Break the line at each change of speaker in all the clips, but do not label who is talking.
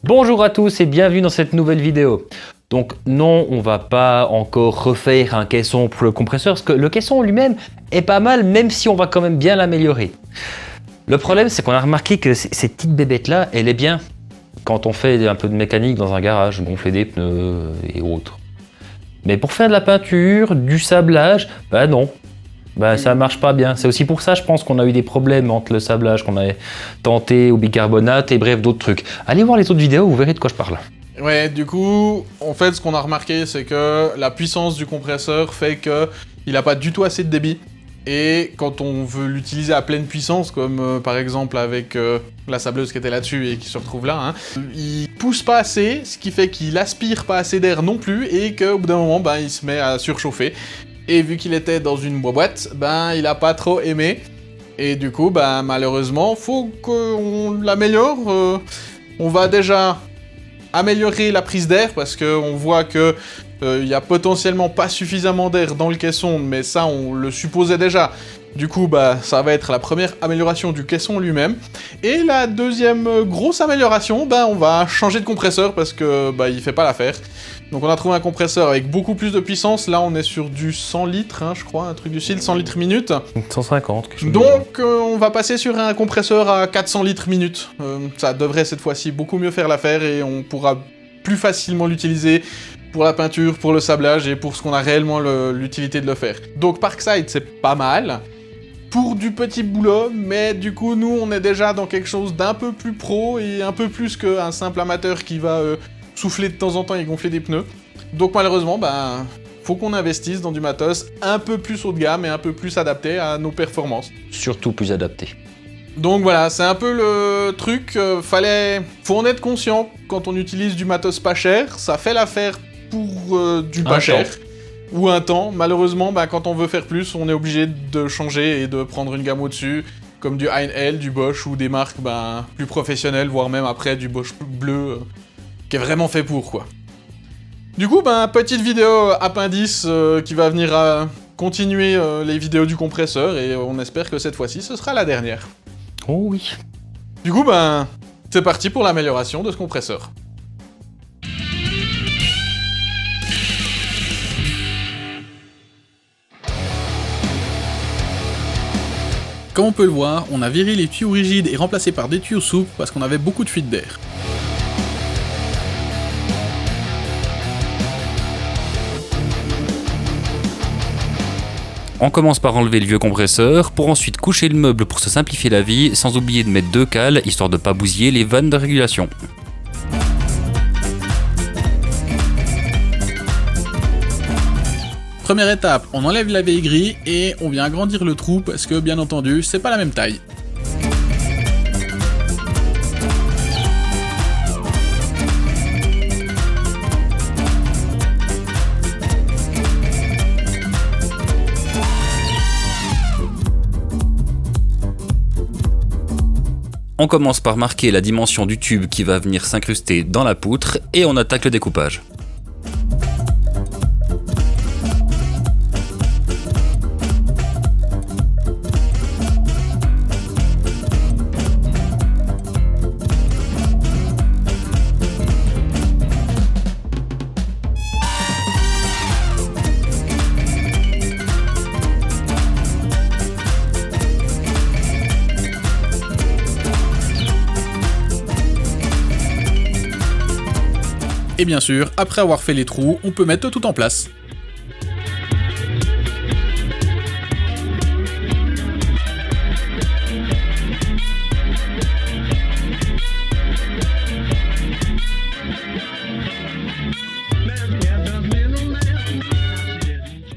Bonjour à tous et bienvenue dans cette nouvelle vidéo. Donc non, on va pas encore refaire un caisson pour le compresseur parce que le caisson lui-même est pas mal, même si on va quand même bien l'améliorer. Le problème, c'est qu'on a remarqué que ces petites bébêtes-là, elle est bien quand on fait un peu de mécanique dans un garage, gonfler des pneus et autres. Mais pour faire de la peinture, du sablage, bah non. Bah ça marche pas bien. C'est aussi pour ça, je pense qu'on a eu des problèmes entre le sablage qu'on avait tenté au bicarbonate et bref d'autres trucs. Allez voir les autres vidéos, vous verrez de quoi je parle.
Ouais, du coup, en fait, ce qu'on a remarqué, c'est que la puissance du compresseur fait que il a pas du tout assez de débit. Et quand on veut l'utiliser à pleine puissance, comme par exemple avec la sableuse qui était là-dessus et qui se retrouve là, il pousse pas assez, ce qui fait qu'il aspire pas assez d'air non plus, et qu'au bout d'un moment, il se met à surchauffer. Et vu qu'il était dans une boîte, il a pas trop aimé. Et du coup, malheureusement, faut qu'on l'améliore. On va déjà améliorer la prise d'air, parce qu'on voit que il y a potentiellement pas suffisamment d'air dans le caisson, mais ça, on le supposait déjà. Du coup, ça va être la première amélioration du caisson lui-même. Et la deuxième grosse amélioration, on va changer de compresseur, parce que il fait pas l'affaire. Donc on a trouvé un compresseur avec beaucoup plus de puissance. Là, on est sur du 100 litres, je crois, un truc du style, 100 litres minute.
150, quelque chose.
Donc on va passer sur un compresseur à 400 litres minute. Ça devrait cette fois-ci beaucoup mieux faire l'affaire et on pourra plus facilement l'utiliser pour la peinture, pour le sablage et pour ce qu'on a réellement l'utilité de le faire. Donc Parkside, c'est pas mal pour du petit boulot, mais du coup, nous, on est déjà dans quelque chose d'un peu plus pro et un peu plus qu'un simple amateur qui va souffler de temps en temps et gonfler des pneus. Donc malheureusement, faut qu'on investisse dans du matos un peu plus haut de gamme et un peu plus adapté à nos performances.
Surtout plus adapté.
Donc voilà, c'est un peu le truc, faut en être conscient quand on utilise du matos pas cher, ça fait l'affaire pour du pas cher. Ou un temps, malheureusement, quand on veut faire plus, on est obligé de changer et de prendre une gamme au-dessus, comme du Heinl, du Bosch ou des marques plus professionnelles, voire même après du Bosch bleu, qui est vraiment fait pour, quoi. Du coup, petite vidéo appendice qui va venir continuer les vidéos du compresseur, et on espère que cette fois-ci, ce sera la dernière.
Oh oui.
Du coup, c'est parti pour l'amélioration de ce compresseur. Comme on peut le voir, on a viré les tuyaux rigides et remplacé par des tuyaux souples parce qu'on avait beaucoup de fuite d'air.
On commence par enlever le vieux compresseur, pour ensuite coucher le meuble pour se simplifier la vie, sans oublier de mettre 2 cales, histoire de ne pas bousiller les vannes de régulation.
Première étape, on enlève la vieille grille et on vient agrandir le trou parce que, bien entendu, c'est pas la même taille.
On commence par marquer la dimension du tube qui va venir s'incruster dans la poutre et on attaque le découpage.
Et bien sûr, après avoir fait les trous, on peut mettre tout en place.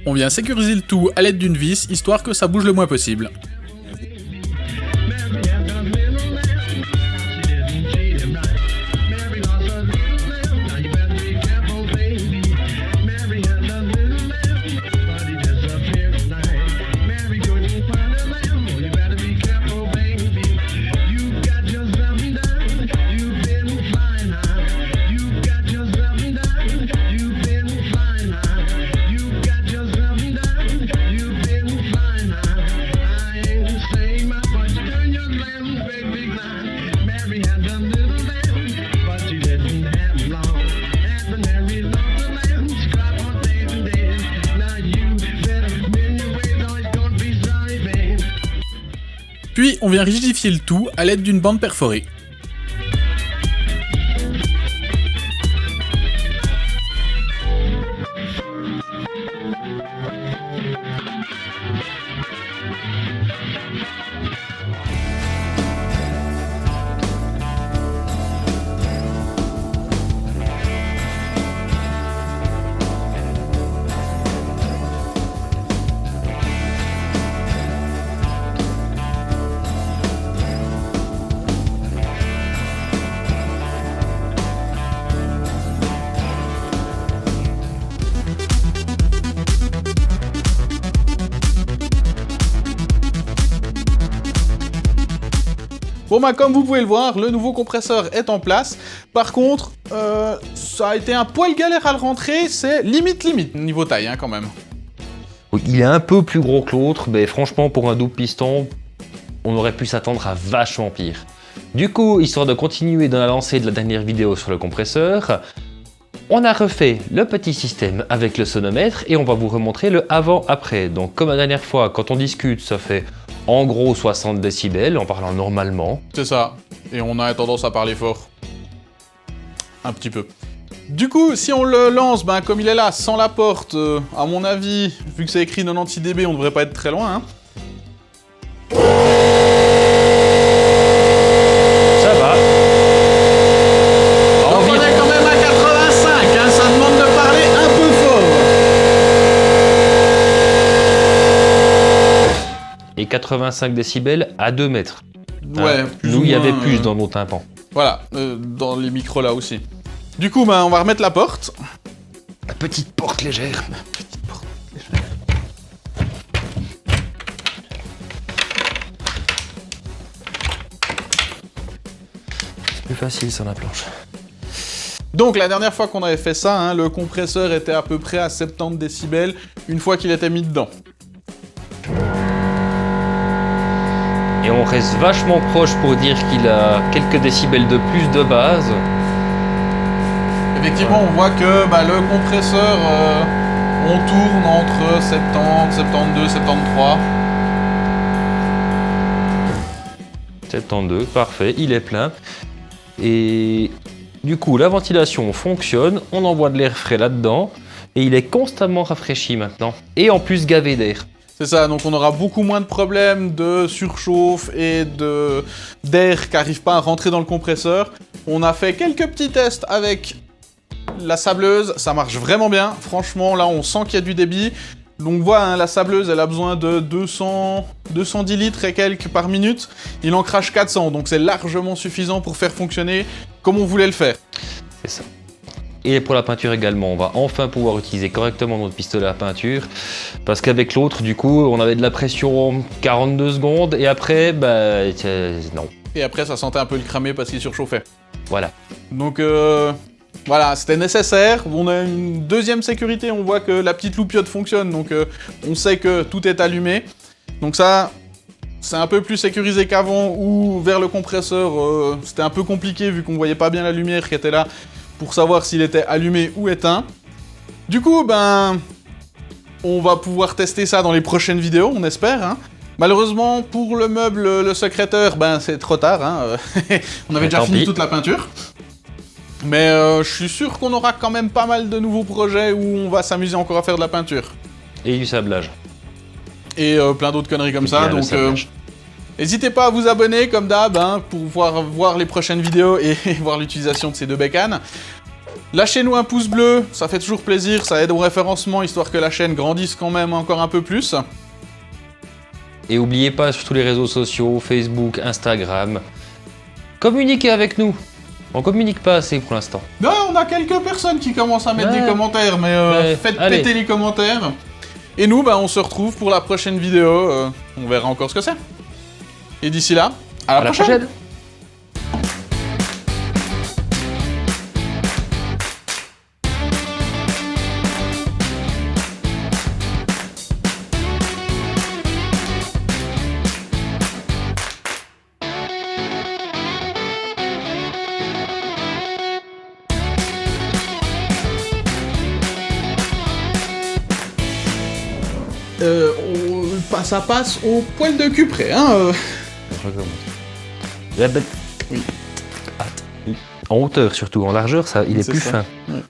On vient sécuriser le tout à l'aide d'une vis, histoire que ça bouge le moins possible.
Puis on vient rigidifier le tout à l'aide d'une bande perforée.
Bon bah comme vous pouvez le voir, le nouveau compresseur est en place. Par contre, ça a été un poil galère à le rentrer, c'est limite niveau taille quand même.
Oui, il est un peu plus gros que l'autre, mais franchement pour un double piston, on aurait pu s'attendre à vachement pire. Du coup, histoire de continuer dans la lancée de la dernière vidéo sur le compresseur, on a refait le petit système avec le sonomètre et on va vous remontrer le avant-après. Donc comme la dernière fois, quand on discute, ça fait en gros 60 décibels en parlant normalement.
C'est ça, et on a tendance à parler fort. Un petit peu. Du coup, si on le lance, ben, comme il est là, sans la porte, à mon avis, vu que c'est écrit 96 dB, on devrait pas être très loin. Hein.
Ça va.
On est quand même à 85, hein, ça demande de parler un peu fort.
Et 85 décibels à 2 mètres.
Ouais,
Nous, il y avait plus dans nos tympans.
Voilà, dans les micros là aussi. Du coup, ben, on va remettre la porte.
La petite porte légère. C'est plus facile sur la planche.
Donc la dernière fois qu'on avait fait ça, hein, le compresseur était à peu près à 70 décibels une fois qu'il était mis dedans.
Et on reste vachement proche pour dire qu'il a quelques décibels de plus de base.
Effectivement, on voit que bah, le compresseur, on tourne entre 70, 72, 73.
72, parfait, il est plein. Et du coup, la ventilation fonctionne, on envoie de l'air frais là-dedans, et il est constamment rafraîchi maintenant. Et en plus gavé d'air.
C'est ça, donc on aura beaucoup moins de problèmes de surchauffe et d'air qui n'arrive pas à rentrer dans le compresseur. On a fait quelques petits tests avec la sableuse, ça marche vraiment bien. Franchement, là, on sent qu'il y a du débit. Donc, voilà, hein, la sableuse, elle a besoin de 210 litres et quelques par minute. Il en crache 400, donc c'est largement suffisant pour faire fonctionner comme on voulait le faire.
C'est ça. Et pour la peinture également, on va enfin pouvoir utiliser correctement notre pistolet à peinture. Parce qu'avec l'autre, du coup, on avait de la pression en 42 secondes et après, bah, non.
Et après, ça sentait un peu le cramé parce qu'il surchauffait.
Voilà.
Donc, voilà, c'était nécessaire. On a une deuxième sécurité, on voit que la petite loupiote fonctionne, donc on sait que tout est allumé. Donc ça, c'est un peu plus sécurisé qu'avant, où vers le compresseur, c'était un peu compliqué vu qu'on voyait pas bien la lumière qui était là pour savoir s'il était allumé ou éteint. Du coup, ben, on va pouvoir tester ça dans les prochaines vidéos, on espère. Hein. Malheureusement, pour le meuble, le secréteur, ben, c'est trop tard. Hein. On avait déjà fini toute la peinture. Mais je suis sûr qu'on aura quand même pas mal de nouveaux projets où on va s'amuser encore à faire de la peinture.
Et du sablage.
Et plein d'autres conneries comme ça, donc n'hésitez pas à vous abonner comme d'hab hein, pour pouvoir voir les prochaines vidéos et voir l'utilisation de ces deux bécanes. Lâchez-nous un pouce bleu, ça fait toujours plaisir, ça aide au référencement histoire que la chaîne grandisse quand même encore un peu plus.
Et n'oubliez pas sur tous les réseaux sociaux, Facebook, Instagram, communiquez avec nous. On communique pas assez pour l'instant.
Non, on a quelques personnes qui commencent à mettre des commentaires, mais faites péter les commentaires. Et nous, bah, on se retrouve pour la prochaine vidéo. On verra encore ce que c'est. Et d'ici là, à la prochaine. Ça passe au poil de cul près, hein.
On recommence. La bête.
Oui.
En hauteur surtout, en largeur, ça, il est
C'est
plus
ça.
fin.
Ouais.